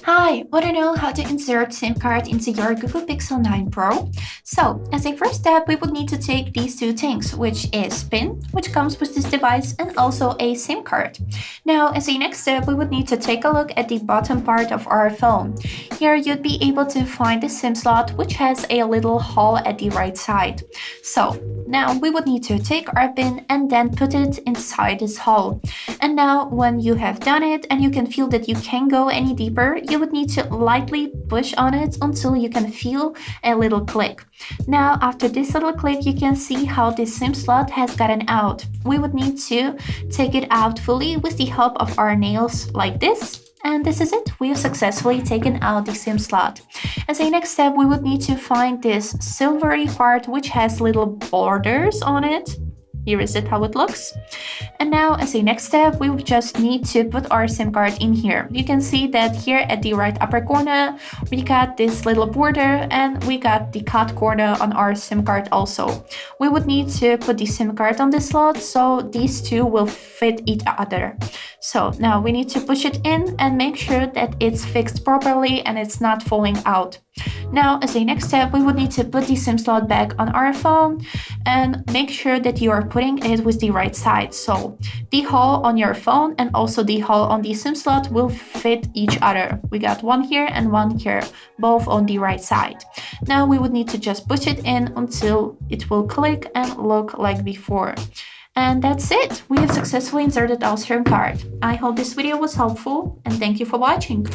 Hi, want to know how to insert SIM card into your Google Pixel 9 Pro? So, as a first step, we would need to take these two things, which is PIN, which comes with this device, and also a SIM card. Now, as a next step, we would need to take a look at the bottom part of our phone. Here, you'd be able to find the SIM slot, which has a little hole at the right side. So, now we would need to take our PIN and then put it inside this hole. And now when you have done it and you can feel that you can't go any deeper, you would need to lightly push on it until you can feel a little click. Now after this little click, you can see how this SIM slot has gotten out. We would need to take it out fully with the help of our nails like this. And this is it. We have successfully taken out the SIM slot. As a next step, we would need to find this silvery part which has little borders on it. Here is it how it looks. And now as a next step, we would just need to put our SIM card in here. You can see that here at the right upper corner, we got this little border and we got the cut corner on our SIM card also. We would need to put the SIM card on this slot so these two will fit each other. So now we need to push it in and make sure that it's fixed properly and it's not falling out. Now, as a next step, we would need to put the SIM slot back on our phone and make sure that you are putting it with the right side. So the hole on your phone and also the hole on the SIM slot will fit each other. We got one here and one here, both on the right side. Now we would need to just push it in until it will click and look like before. And that's it. We have successfully inserted our SIM card. I hope this video was helpful and thank you for watching.